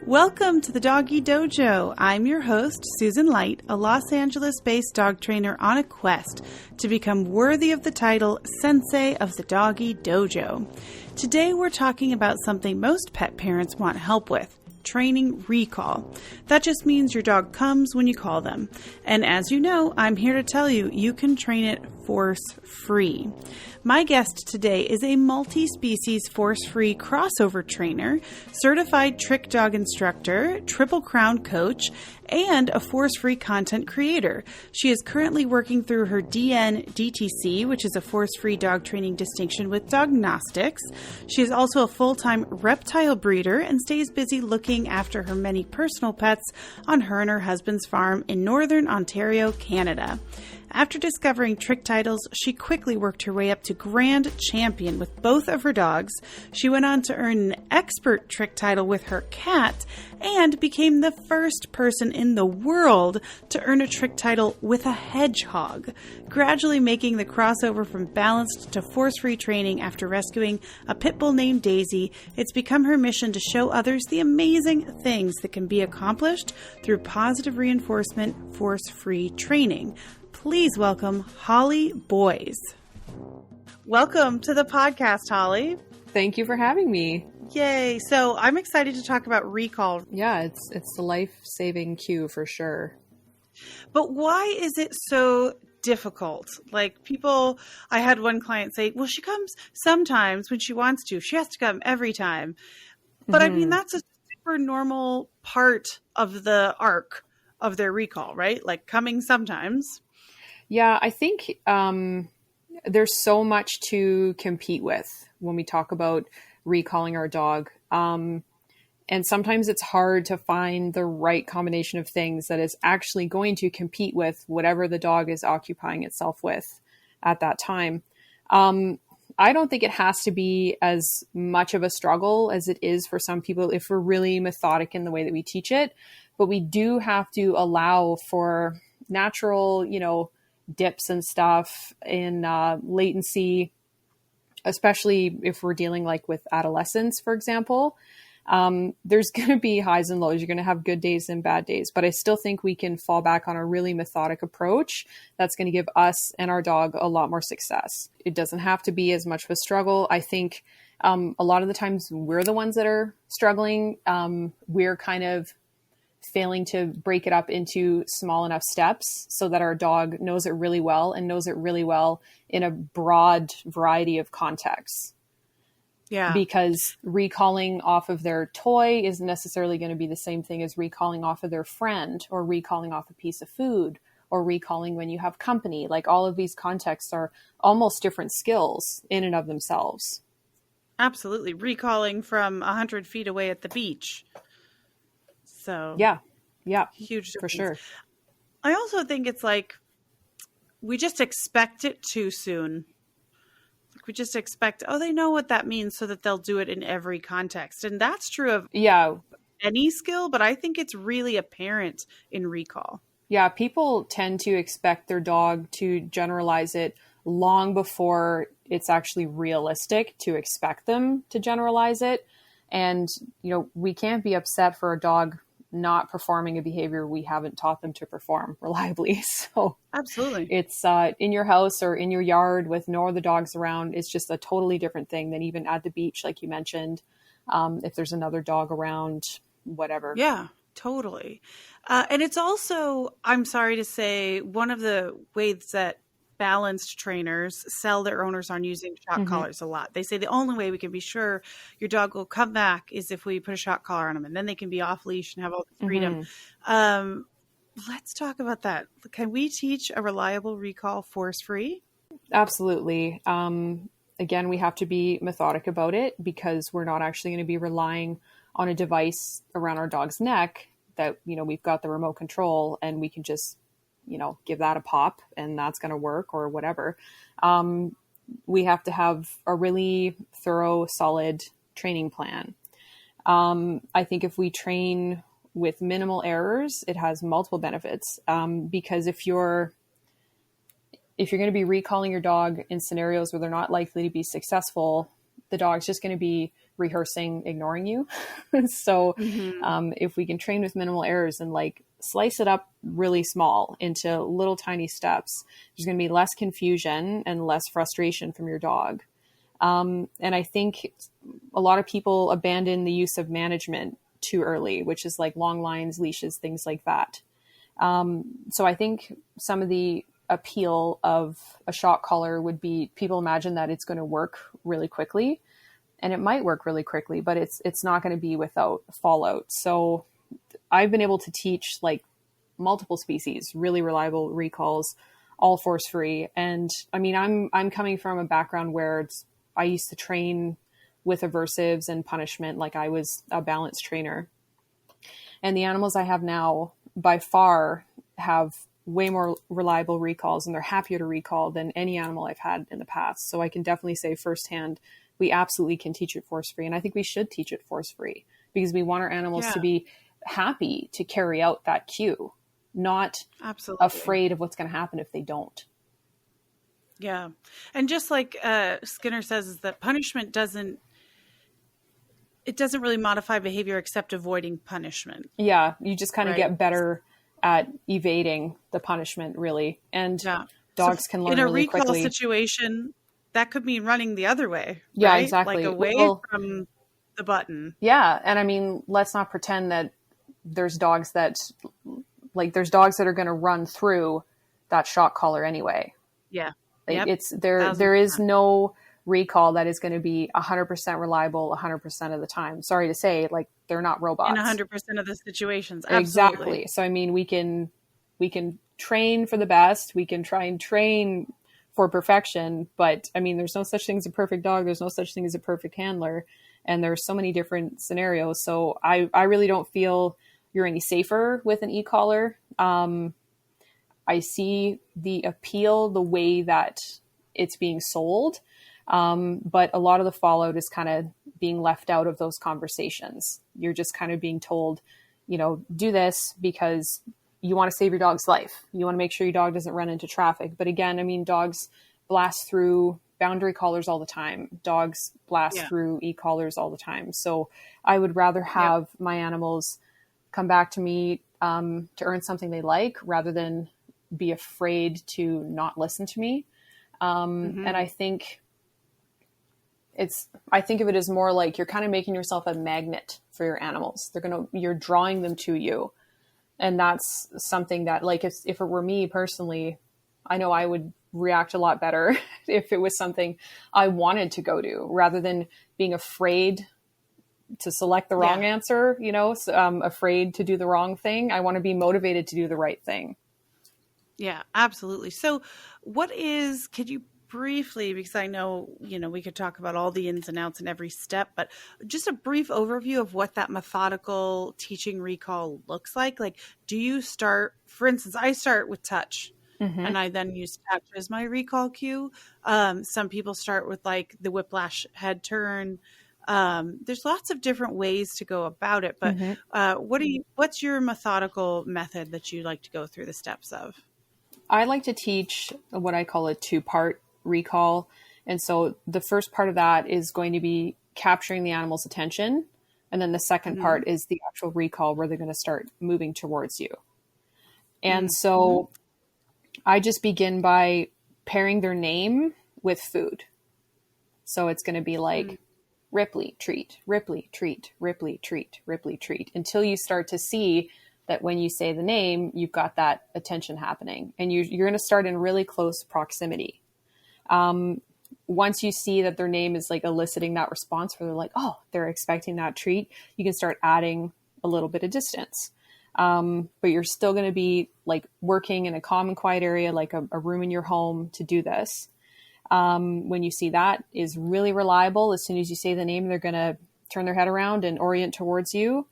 Welcome to the Doggy Dojo. I'm your host, Susan Light, a Los Angeles-based dog trainer on a quest to become worthy of the title Sensei of the Doggy Dojo. Today we're talking about something most pet parents want help with. Training recall. That just means your dog comes when you call them. And as you know, I'm here to tell you, you can train it force-free. My guest today is a multi-species force-free crossover trainer, certified trick dog instructor, Triple Crown coach, and a force-free content creator. She is currently working through her DN-DTC, which is a force-free dog training distinction with DogNostics. She is also a full-time reptile breeder and stays busy looking after her many personal pets on her and her husband's farm in Northern Ontario, Canada. After discovering trick titles, she quickly worked her way up to Grand Champion with both of her dogs. She went on to earn an expert trick title with her cat and became the first person in the world to earn a trick title with a hedgehog, gradually making the crossover from balanced to force-free training after rescuing a pit bull named Daisy. It's become her mission to show others the amazing things that can be accomplished through positive reinforcement force-free training. Please welcome Holly Boys. Welcome to the podcast, Holly. Thank you for having me. Yay. So I'm excited to talk about recall. Yeah, it's the life-saving cue for sure. But why is it so difficult? Like I had one client say, well, she comes sometimes when she wants to. She has to come every time. But I mean, that's a super normal part of the arc of their recall, right? Like coming sometimes. Yeah, I think there's so much to compete with when we talk about recalling our dog. And sometimes it's hard to find the right combination of things that is actually going to compete with whatever the dog is occupying itself with at that time. I don't think it has to be as much of a struggle as it is for some people if we're really methodic in the way that we teach it. But we do have to allow for natural, dips and stuff in latency, especially if we're dealing like with adolescents, for example. There's going to be highs and lows. You're going to have good days and bad days, but I still think we can fall back on a really methodic approach that's going to give us and our dog a lot more success. It doesn't have to be as much of a struggle. I think a lot of the times we're the ones that are struggling. We're kind of failing to break it up into small enough steps so that our dog knows it really well and knows it really well in a broad variety of contexts. Yeah. Because recalling off of their toy isn't necessarily going to be the same thing as recalling off of their friend or recalling off a piece of food or recalling when you have company. Like all of these contexts are almost different skills in and of themselves. Absolutely. Recalling from 100 feet away at the beach. So yeah, huge difference. For sure. I also think it's like we just expect it too soon. Like we just expect, they know what that means, so that they'll do it in every context, and that's true of any skill. But I think it's really apparent in recall. Yeah, people tend to expect their dog to generalize it long before it's actually realistic to expect them to generalize it, and we can't be upset for a dog not performing a behavior we haven't taught them to perform reliably. So absolutely, it's in your house or in your yard with no other dogs around. It's just a totally different thing than even at the beach, like you mentioned. If there's another dog around, whatever. Yeah, totally. And it's also, I'm sorry to say, one of the ways that balanced trainers sell their owners on using shock collars a lot. They say the only way we can be sure your dog will come back is if we put a shock collar on them, and then they can be off leash and have all the freedom. Let's talk about that. Can we teach a reliable recall force-free? Absolutely. Again, we have to be methodic about it because we're not actually going to be relying on a device around our dog's neck that, we've got the remote control and we can just give that a pop and that's going to work or whatever. We have to have a really thorough, solid training plan. I think if we train with minimal errors, it has multiple benefits. Because if you're going to be recalling your dog in scenarios where they're not likely to be successful, the dog's just going to be rehearsing ignoring you. So if we can train with minimal errors and like slice it up really small into little tiny steps, there's going to be less confusion and less frustration from your dog. And I think a lot of people abandon the use of management too early, which is like long lines, leashes, things like that. So I think some of the appeal of a shock collar would be people imagine that it's going to work really quickly, and it might work really quickly, but it's not going to be without fallout. So I've been able to teach like multiple species, really reliable recalls, all force free. And I mean, I'm coming from a background where I used to train with aversives and punishment. Like I was a balance trainer, and the animals I have now by far have way more reliable recalls, and they're happier to recall than any animal I've had in the past. So I can definitely say firsthand, we absolutely can teach it force free. And I think we should teach it force free because we want our animals to be happy to carry out that cue, not afraid of what's going to happen if they don't. Yeah. And just like Skinner says, is that punishment doesn't really modify behavior except avoiding punishment. Yeah. You just kind of get better at evading the punishment, really. And dogs can learn really quickly. In a recall situation, that could mean running the other way. Yeah, right? exactly. Like away from the button. Yeah. And I mean, let's not pretend that there's dogs that are going to run through that shock collar anyway. Yeah. Like there is no recall that is going to be 100% reliable 100% of the time. Sorry to say, like they're not robots. In 100% of the situations. Absolutely. Exactly. So, I mean, we can train for the best. We can try and train for perfection, but I mean, there's no such thing as a perfect dog. There's no such thing as a perfect handler. And there's so many different scenarios. So I really don't feel you're any safer with an e-collar. I see the appeal, the way that it's being sold. But a lot of the fallout is kind of being left out of those conversations. You're just kind of being told, do this because you want to save your dog's life. You want to make sure your dog doesn't run into traffic. But again, I mean, dogs blast through boundary collars all the time. Dogs blast through e-collars all the time. So I would rather have my animals come back to me to earn something they like rather than be afraid to not listen to me. And I think of it as more like you're kind of making yourself a magnet for your animals. You're drawing them to you. And that's something that, like, if it were me personally, I know I would react a lot better if it was something I wanted to go to rather than being afraid to select the wrong answer, afraid to do the wrong thing. I want to be motivated to do the right thing. Yeah, absolutely. So could you briefly, because I know, we could talk about all the ins and outs and every step, but just a brief overview of what that methodical teaching recall looks like. Like, do you start, for instance, I start with touch and I then use touch as my recall cue. Some people start with like the whiplash head turn. There's lots of different ways to go about it, but what's your methodical method that you like to go through the steps of? I like to teach what I call a 2-part recall. And so the first part of that is going to be capturing the animal's attention. And then the second part is the actual recall where they're going to start moving towards you. And so I just begin by pairing their name with food. So it's going to be like Ripley, treat, Ripley, treat, Ripley, treat, Ripley, treat, until you start to see that when you say the name, you've got that attention happening, and you're going to start in really close proximity. Once you see that their name is like eliciting that response where they're like, oh, they're expecting that treat, you can start adding a little bit of distance. But you're still going to be like working in a calm and quiet area, like a room in your home to do this. When you see that is really reliable, as soon as you say the name, they're going to turn their head around and orient towards you.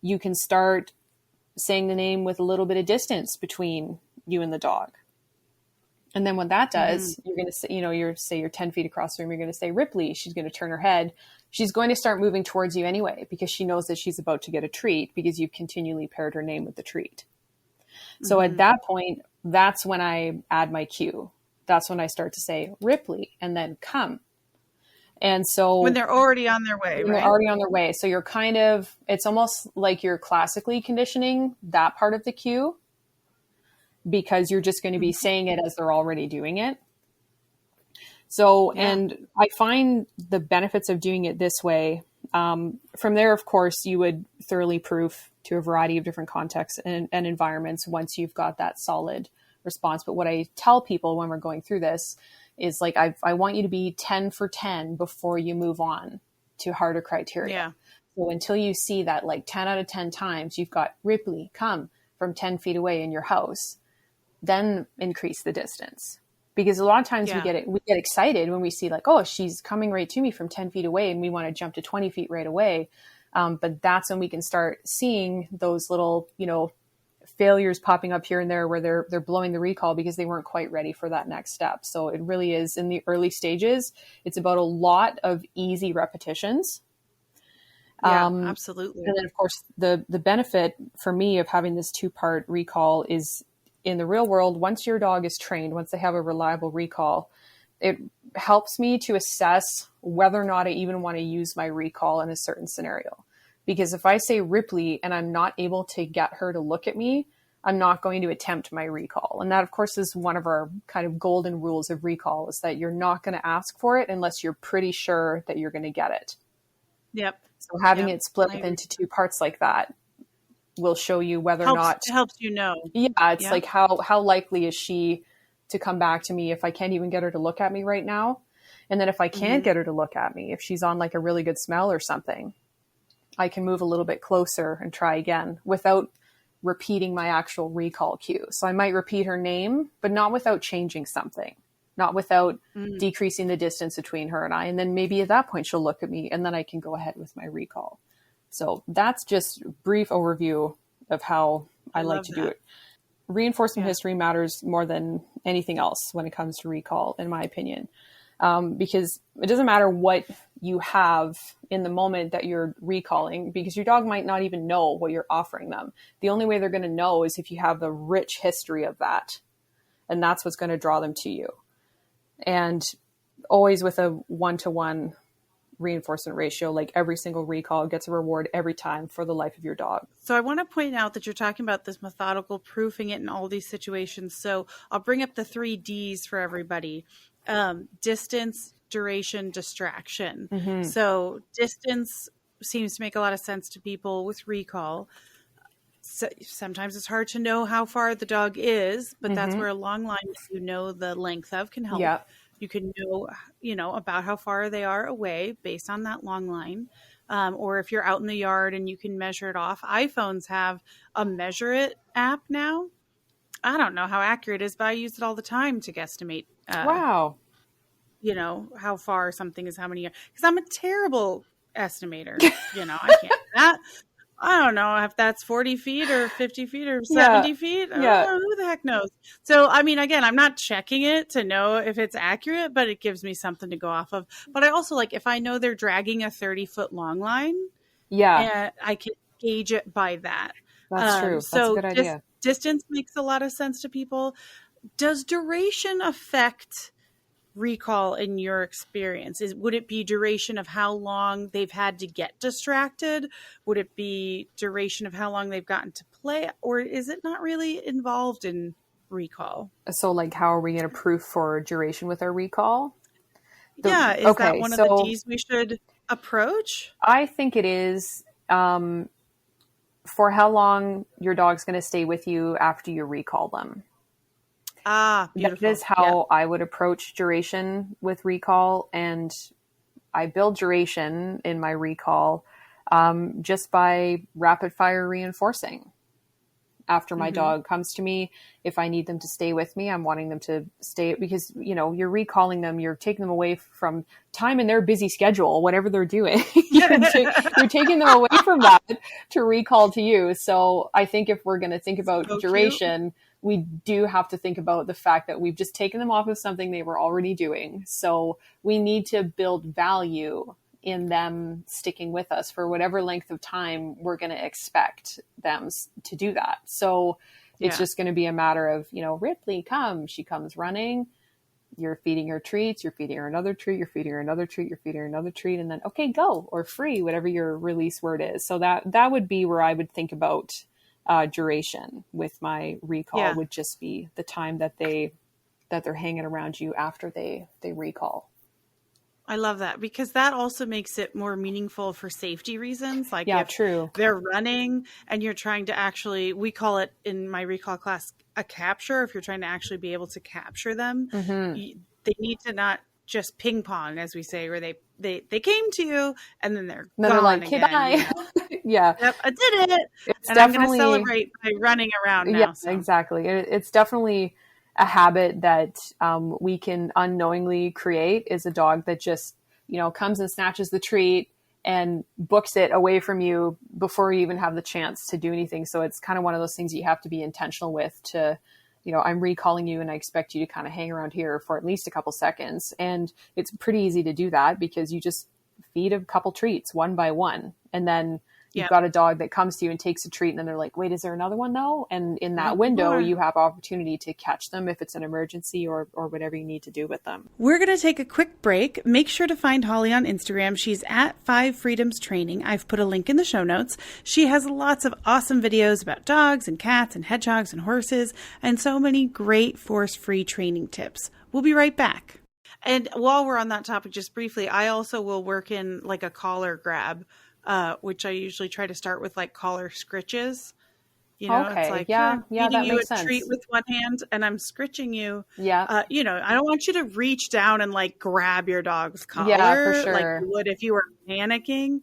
You can start saying the name with a little bit of distance between you and the dog. And then what that does, you're going to say, you're 10 feet across the room, you're going to say Ripley. She's going to turn her head. She's going to start moving towards you anyway, because she knows that she's about to get a treat because you've continually paired her name with the treat. So at that point, that's when I add my cue. That's when I start to say Ripley and then come. And so when they're already on their way, when right? they're already on their way. So you're it's almost like you're classically conditioning that part of the cue, because you're just going to be saying it as they're already doing it. So, and I find the benefits of doing it this way. From there, of course, you would thoroughly proof to a variety of different contexts and environments once you've got that solid response. But what I tell people when we're going through this is like, I want you to be 10 for 10 before you move on to harder criteria. Yeah. So until you see that like 10 out of 10 times you've got Ripley come from 10 feet away in your house, then increase the distance. Because a lot of times we get excited when we see like, oh, she's coming right to me from 10 feet away and we want to jump to 20 feet right away. But that's when we can start seeing those little, failures popping up here and there where they're blowing the recall because they weren't quite ready for that next step. So it really is in the early stages. It's about a lot of easy repetitions. Yeah, absolutely. And then of course the benefit for me of having this 2-part recall is, in the real world, once your dog is trained, once they have a reliable recall, it helps me to assess whether or not I even want to use my recall in a certain scenario. Because if I say Ripley and I'm not able to get her to look at me, I'm not going to attempt my recall. And that, of course, is one of our kind of golden rules of recall, is that you're not going to ask for it unless you're pretty sure that you're going to get it. Yep. So having it split up into 2 parts like that will show you whether or not it helps like like how likely is she to come back to me if I can't even get her to look at me right now. And then if I can't get her to look at me, if she's on like a really good smell or something, I can move a little bit closer and try again without repeating my actual recall cue. So I might repeat her name, but not without changing something, not without decreasing the distance between her and I. And then maybe at that point she'll look at me and then I can go ahead with my recall. So that's just a brief overview of how I like to do it. Reinforcement history matters more than anything else when it comes to recall, in my opinion, because it doesn't matter what you have in the moment that you're recalling, because your dog might not even know what you're offering them. The only way they're going to know is if you have the rich history of that. And that's what's going to draw them to you. And always with a 1-to-1 reinforcement ratio, like every single recall gets a reward every time for the life of your dog. So I want to point out that you're talking about this methodical proofing it in all these situations. So I'll bring up the 3 Ds for everybody. Distance, duration, distraction. So distance seems to make a lot of sense to people with recall. So sometimes it's hard to know how far the dog is, but that's where a long line that you know the length of can help. Yeah. You can know, about how far they are away based on that long line. Or if you're out in the yard and you can measure it off. iPhones have a Measure It app now. I don't know how accurate it is, but I use it all the time to guesstimate. Wow. How far something is, how many years. Because I'm a terrible estimator. I can't do that. I don't know if that's 40 feet or 50 feet or 70 feet. I don't know, who the heck knows? So, I mean, again, I'm not checking it to know if it's accurate, but it gives me something to go off of. But I also if I know they're dragging a 30-foot long line, and I can gauge it by that. That's true. That's a good idea. Distance makes a lot of sense to people. Does duration affect recall in your experience? Would it be duration of how long they've had to get distracted? Would it be duration of how long they've gotten to play? Or is it not really involved in recall? So how are we going to proof for duration with our recall? Is that one of the Ds we should approach? I think it is, for how long your dog's going to stay with you after you recall them. Beautiful. That is how I would approach duration with recall. And I build duration in my recall just by rapid fire reinforcing. After my dog comes to me, if I need them to stay with me, I'm wanting them to stay, because, you're recalling them, you're taking them away from time in their busy schedule, whatever they're doing. you're taking them away from that to recall to you. So I think if we're going to think about duration, we do have to think about the fact that we've just taken them off of something they were already doing. So we need to build value in them sticking with us for whatever length of time we're going to expect them to do that. So it's just going to be a matter of, Ripley, come. She comes running. You're feeding her treats, you're feeding her another treat, you're feeding her another treat, you're feeding her another treat, and then, okay, go, or free, whatever your release word is. So that would be where I would think about duration with my recall, would just be the time that they're hanging around you after they recall. I love that, because that also makes it more meaningful for safety reasons. Like if true. they're running and you're trying to actually, we call it in my recall class a capture. If you're trying to actually be able to capture them, they need to not just ping pong, as we say, where they came to you and then they're gone like, again. bye. You know? Yeah. Yep, I did it. It's and I'm going to celebrate by running around now. Yeah, so. Exactly. It's definitely a habit that we can unknowingly create, is a dog that just, comes and snatches the treat and books it away from you before you even have the chance to do anything. So it's kind of one of those things you have to be intentional with to, I'm recalling you and I expect you to kind of hang around here for at least a couple seconds. And it's pretty easy to do that because you just feed a couple treats one by one. And then you've got a dog that comes to you and takes a treat and then they're like, wait, is there another one though? And in that window, you have opportunity to catch them if it's an emergency or whatever you need to do with them. We're going to take a quick break. Make sure to find Holly on Instagram. She's at 5 Freedoms Training. I've put a link in the show notes. She has lots of awesome videos about dogs and cats and hedgehogs and horses and so many great force-free training tips. We'll be right back. And while we're on that topic, just briefly, I also will work in like a collar grab, which I usually try to start with like collar scritches. It's like, feeding you a treat with one hand and I'm scritching you. Yeah. I don't want you to reach down and like grab your dog's collar. Yeah, for sure. Like you would if you were panicking,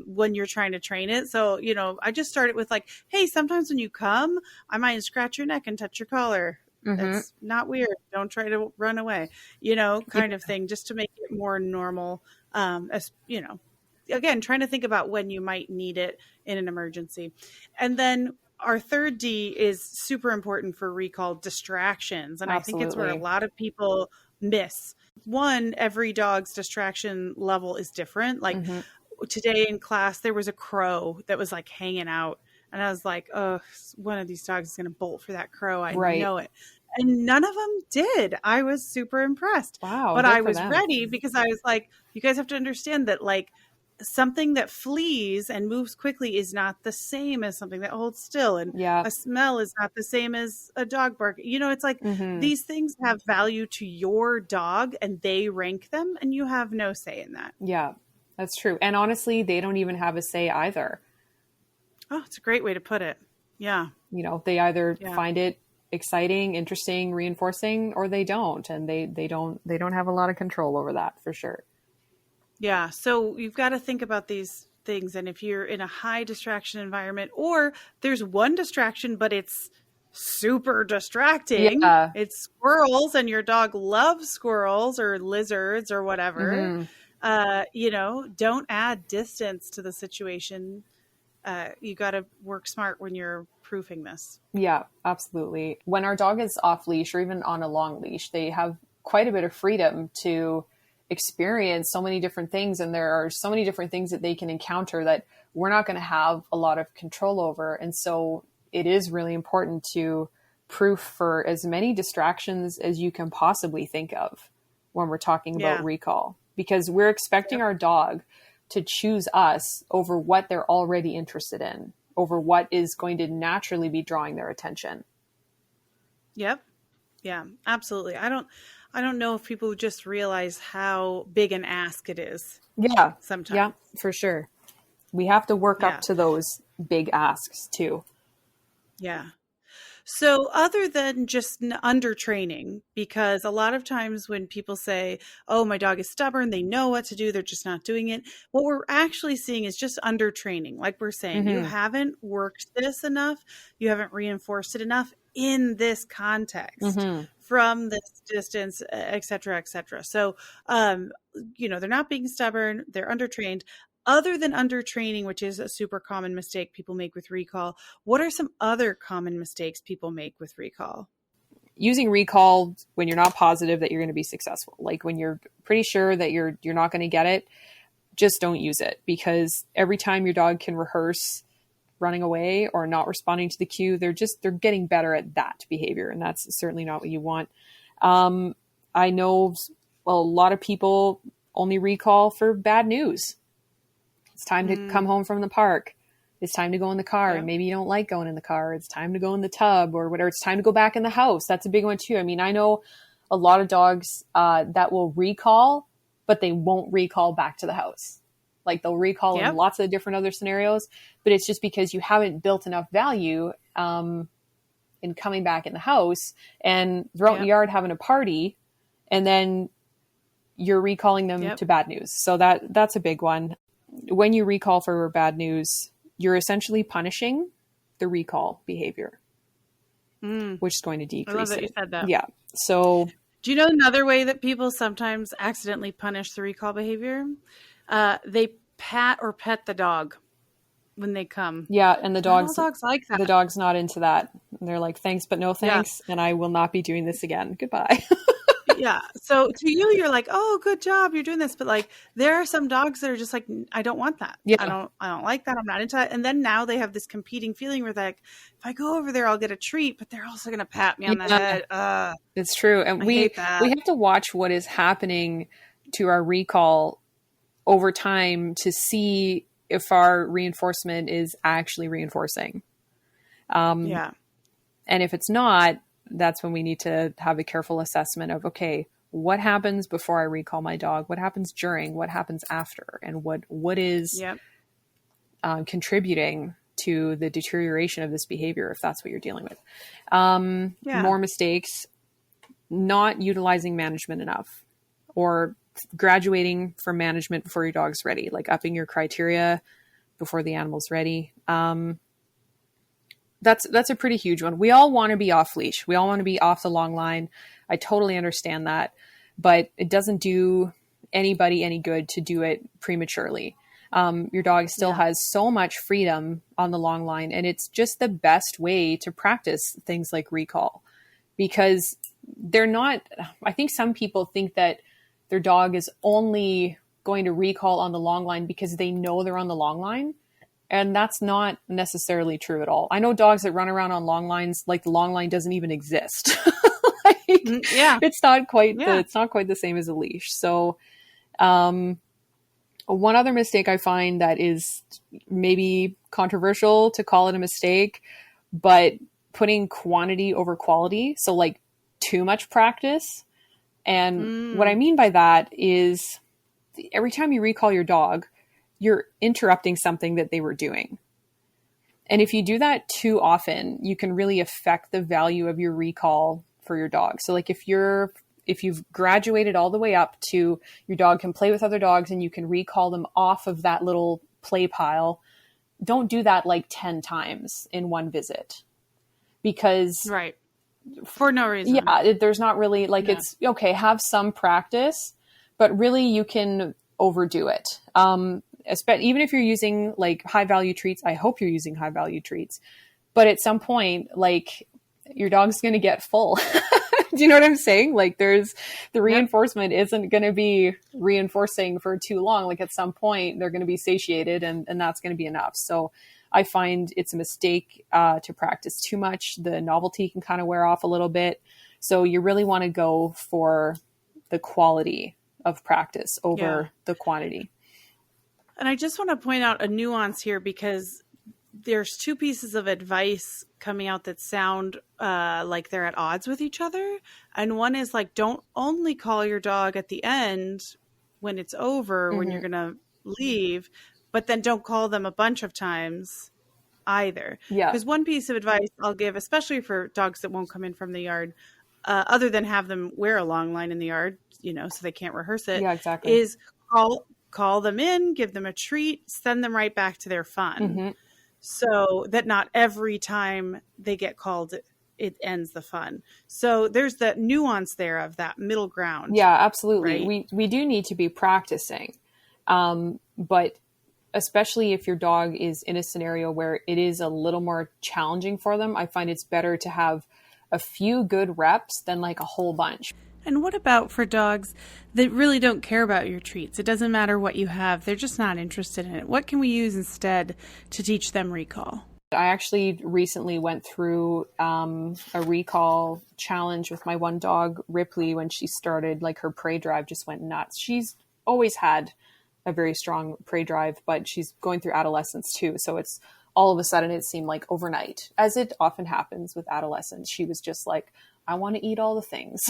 when you're trying to train it. So, I just started with like, hey, sometimes when you come, I might scratch your neck and touch your collar. It's not weird. Don't try to run away, kind of thing, just to make it more normal. Again, trying to think about when you might need it in an emergency. And then our third D is super important for recall: distractions. And Absolutely. I think it's where a lot of people miss. One, every dog's distraction level is different. Like today in class, there was a crow that was like hanging out. And I was like, oh, one of these dogs is going to bolt for that crow. I know it. And none of them did. I was super impressed. Wow. But I was ready because I was like, you guys have to understand that like something that flees and moves quickly is not the same as something that holds still. And a smell is not the same as a dog bark. It's like these things have value to your dog and they rank them and you have no say in that. Yeah, that's true. And honestly, they don't even have a say either. Oh, it's a great way to put it. Yeah. They either find it exciting, interesting, reinforcing, or they don't. And they don't have a lot of control over that, for sure. Yeah. So you've got to think about these things. And if you're in a high distraction environment, or there's one distraction, but it's super distracting. Yeah. It's squirrels and your dog loves squirrels or lizards or whatever. Don't add distance to the situation. You got to work smart when you're proofing this. Yeah, absolutely. When our dog is off leash or even on a long leash, they have quite a bit of freedom to experience so many different things. And there are so many different things that they can encounter that we're not going to have a lot of control over. And so it is really important to proof for as many distractions as you can possibly think of when we're talking about recall, because we're expecting our dog to choose us over what they're already interested in, over what is going to naturally be drawing their attention. Yep. Yeah, absolutely. I don't know if people just realize how big an ask it is. Yeah. Sometimes. Yeah, for sure. We have to work up to those big asks too. Yeah. So other than just under training, because a lot of times when people say, oh, my dog is stubborn, they know what to do, they're just not doing it. What we're actually seeing is just under training. Like we're saying, you haven't worked this enough. You haven't reinforced it enough in this context from this distance, et cetera, et cetera. So, they're not being stubborn. They're undertrained. Other than undertraining, which is a super common mistake people make with recall, what are some other common mistakes people make with recall? Using recall when you're not positive that you're going to be successful. Like when you're pretty sure that you're not going to get it, just don't use it, because every time your dog can rehearse running away or not responding to the cue, they're getting better at that behavior. And that's certainly not what you want. I know a lot of people only recall for bad news. It's time to come home from the park. It's time to go in the car. And maybe you don't like going in the car. It's time to go in the tub or whatever. It's time to go back in the house. That's a big one too. I mean, I know a lot of dogs that will recall, but they won't recall back to the house. Like they'll recall in lots of different other scenarios, but it's just because you haven't built enough value in coming back in the house and they're out in the yard having a party, and then you're recalling them to bad news. So that's a big one. When you recall for bad news, you're essentially punishing the recall behavior, which is going to decrease I love that it. you said that. Yeah. So do you know another way that people sometimes accidentally punish the recall behavior? They pat or pet the dog when they come. Yeah, and the dogs like that. The dog's not into that. They're like, thanks, but no thanks, and I will not be doing this again. Goodbye. Yeah. So to you, you're like, oh, good job, you're doing this. But like, there are some dogs that are just like, I don't want that. Yeah. I don't like that. I'm not into it. And then now they have this competing feeling where they're like, if I go over there, I'll get a treat, but they're also going to pat me on the head. It's true. And we have to watch what is happening to our recall over time to see if our reinforcement is actually reinforcing. And if it's not, that's when we need to have a careful assessment of, okay, what happens before I recall my dog? What happens during? What happens after? And what is contributing to the deterioration of this behavior, if that's what you're dealing with. More mistakes, not utilizing management enough, or graduating from management before your dog's ready, like upping your criteria before the animal's ready. That's a pretty huge one. We all want to be off leash. We all want to be off the long line. I totally understand that, but it doesn't do anybody any good to do it prematurely. Your dog still has so much freedom on the long line, and it's just the best way to practice things like recall, because they're not, I think some people think that their dog is only going to recall on the long line because they know they're on the long line. And that's not necessarily true at all. I know dogs that run around on long lines like the long line doesn't even exist. It's not quite the same as a leash. So, one other mistake I find that is maybe controversial to call it a mistake, but putting quantity over quality. So like too much practice. And what I mean by that is every time you recall your dog, you're interrupting something that they were doing. And if you do that too often, you can really affect the value of your recall for your dog. So like if you've graduated all the way up to your dog can play with other dogs and you can recall them off of that little play pile, don't do that like 10 times in one visit. Because for no reason. Yeah, there's not really it's okay, have some practice, but really you can overdo it. Even if you're using like high value treats, I hope you're using high value treats, but at some point, like your dog's going to get full. Do you know what I'm saying? Like the reinforcement isn't going to be reinforcing for too long. Like at some point they're going to be satiated and that's going to be enough. So I find it's a mistake to practice too much. The novelty can kind of wear off a little bit. So you really want to go for the quality of practice over the quantity. And I just want to point out a nuance here, because there's two pieces of advice coming out that sound like they're at odds with each other. And one is like, don't only call your dog at the end when it's over, when you're going to leave, but then don't call them a bunch of times either. Yeah. Because one piece of advice I'll give, especially for dogs that won't come in from the yard, other than have them wear a long line in the yard, so they can't rehearse it, is call them in, give them a treat, send them right back to their fun. So that not every time they get called, it ends the fun. So there's that nuance there of that middle ground. Yeah, absolutely. Right? We do need to be practicing. But especially if your dog is in a scenario where it is a little more challenging for them, I find it's better to have a few good reps than like a whole bunch. And what about for dogs that really don't care about your treats? It doesn't matter what you have. They're just not interested in it. What can we use instead to teach them recall? I actually recently went through a recall challenge with my one dog, Ripley, when she started, like her prey drive just went nuts. She's always had a very strong prey drive, but she's going through adolescence too. So it's all of a sudden it seemed like overnight, as it often happens with adolescents. She was just like, I want to eat all the things.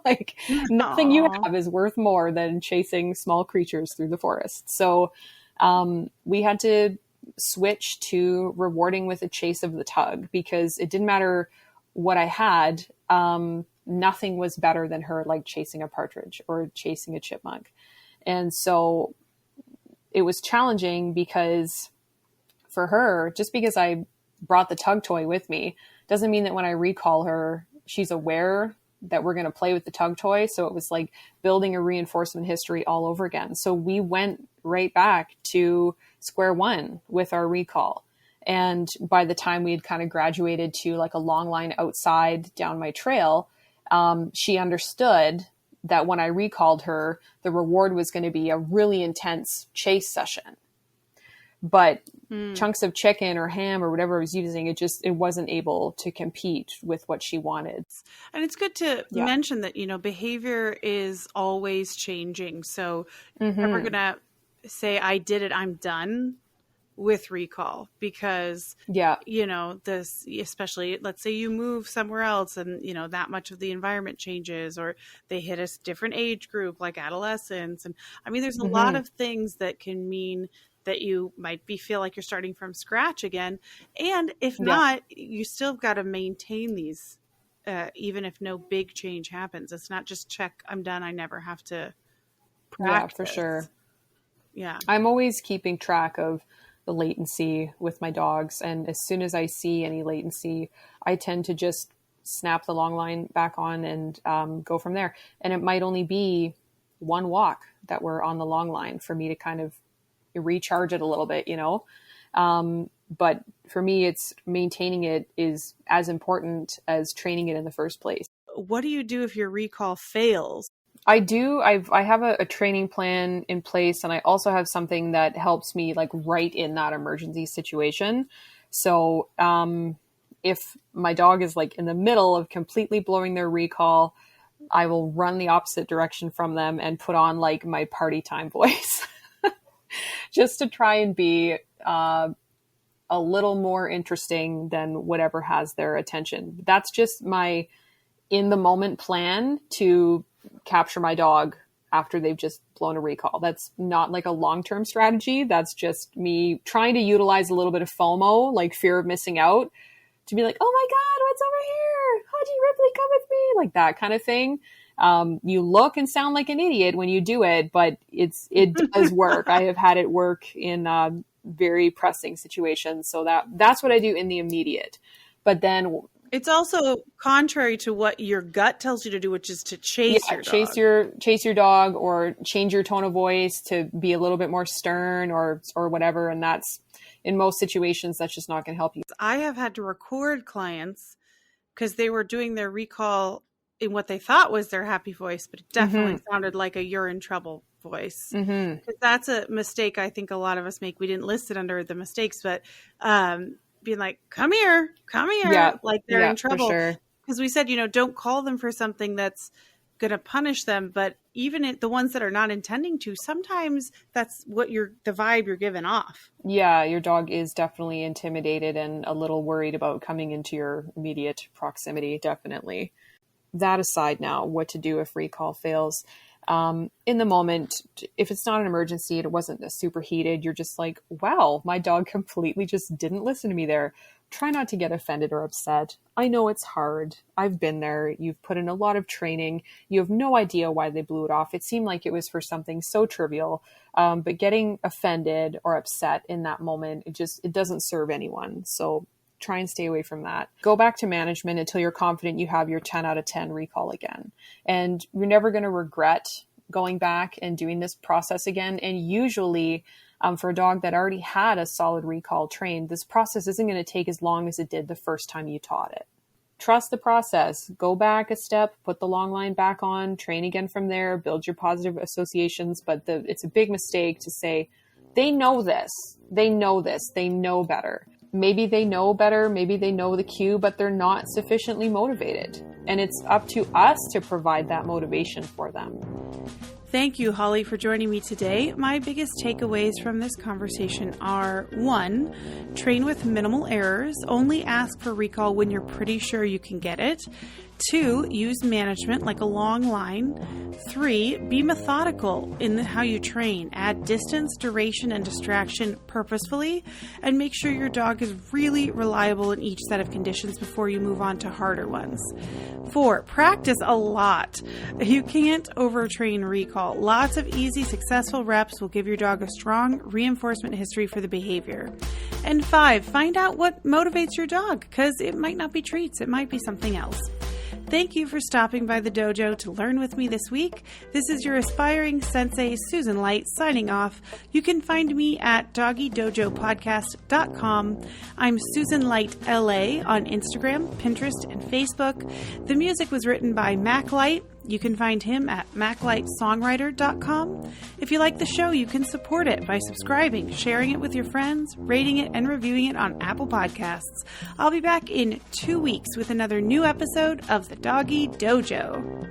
Like nothing you have is worth more than chasing small creatures through the forest. So we had to switch to rewarding with a chase of the tug, because it didn't matter what I had. Nothing was better than her, like chasing a partridge or chasing a chipmunk. And so it was challenging, because for her, just because I brought the tug toy with me doesn't mean that when I recall her, she's aware that we're going to play with the tug toy. So it was like building a reinforcement history all over again. So we went right back to square one with our recall. And by the time we had kind of graduated to like a long line outside down my trail, she understood that when I recalled her, the reward was going to be a really intense chase session. But chunks of chicken or ham or whatever I was using, it wasn't able to compete with what she wanted. And it's good to mention that, behavior is always changing. So you're never going to say, I did it, I'm done with recall, because, this, especially let's say you move somewhere else and, that much of the environment changes, or they hit a different age group like adolescence. And I mean, there's a lot of things that can mean that you might feel like you're starting from scratch again. And if not, you still got to maintain these, even if no big change happens. It's not just check, I'm done, I never have to practice. Yeah, for sure. Yeah. I'm always keeping track of the latency with my dogs. And as soon as I see any latency, I tend to just snap the long line back on and go from there. And it might only be one walk that we're on the long line for me to kind of recharge it a little bit, but for me, it's maintaining it is as important as training it in the first place. What do you do if your recall fails? I have a training plan in place, and I also have something that helps me like right in that emergency situation. So if my dog is like in the middle of completely blowing their recall, I will run the opposite direction from them and put on like my party time voice. Just to try and be a little more interesting than whatever has their attention. That's just my in the moment plan to capture my dog after they've just blown a recall. That's not like a long-term strategy. That's just me trying to utilize a little bit of FOMO, like fear of missing out, to be like, oh my God, what's over here? Haji Ripley, come with me. Like that kind of thing. You look and sound like an idiot when you do it, but it does work. I have had it work in very pressing situations. So that's what I do in the immediate. But then it's also contrary to what your gut tells you to do, which is to chase your dog. Chase your dog, or change your tone of voice to be a little bit more stern or whatever. And that's, in most situations, that's just not going to help you. I have had to record clients because they were doing their recall in what they thought was their happy voice, but it definitely sounded like a you're in trouble voice. Because that's a mistake I think a lot of us make. We didn't list it under the mistakes, but being like, come here, like they're in trouble. Because we said, don't call them for something that's going to punish them. But even the ones that are not intending to, sometimes that's what the vibe you're giving off. Yeah, your dog is definitely intimidated and a little worried about coming into your immediate proximity, definitely. That aside now, what to do if recall fails. In the moment, if it's not an emergency, it wasn't super heated, you're just like, wow, my dog completely just didn't listen to me there. Try not to get offended or upset. I know it's hard. I've been there. You've put in a lot of training. You have no idea why they blew it off. It seemed like it was for something so trivial. But getting offended or upset in that moment, it doesn't serve anyone. So try and stay away from that. Go back to management until you're confident you have your 10 out of 10 recall again. And you're never going to regret going back and doing this process again. And usually for a dog that already had a solid recall trained, this process isn't going to take as long as it did the first time you taught it. Trust the process. Go back a step, put the long line back on, train again from there, build your positive associations. But it's a big mistake to say, they know this. They know better. maybe they know better, maybe they know the cue, but they're not sufficiently motivated. And it's up to us to provide that motivation for them. Thank you, Holly, for joining me today. My biggest takeaways from this conversation are 1, train with minimal errors. Only ask for recall when you're pretty sure you can get it. 2, use management like a long line. 3, be methodical in how you train. Add distance, duration, and distraction purposefully, and make sure your dog is really reliable in each set of conditions before you move on to harder ones. 4, practice a lot. You can't overtrain recall. Lots of easy, successful reps will give your dog a strong reinforcement history for the behavior. And 5, find out what motivates your dog, because it might not be treats, it might be something else. Thank you for stopping by the dojo to learn with me this week. This is your aspiring sensei, Susan Light, signing off. You can find me at doggydojopodcast.com. I'm Susan Light LA on Instagram, Pinterest, and Facebook. The music was written by Mac Light. You can find him at maclightsongwriter.com. If you like the show, you can support it by subscribing, sharing it with your friends, rating it, and reviewing it on Apple Podcasts. I'll be back in 2 weeks with another new episode of the Doggy Dojo.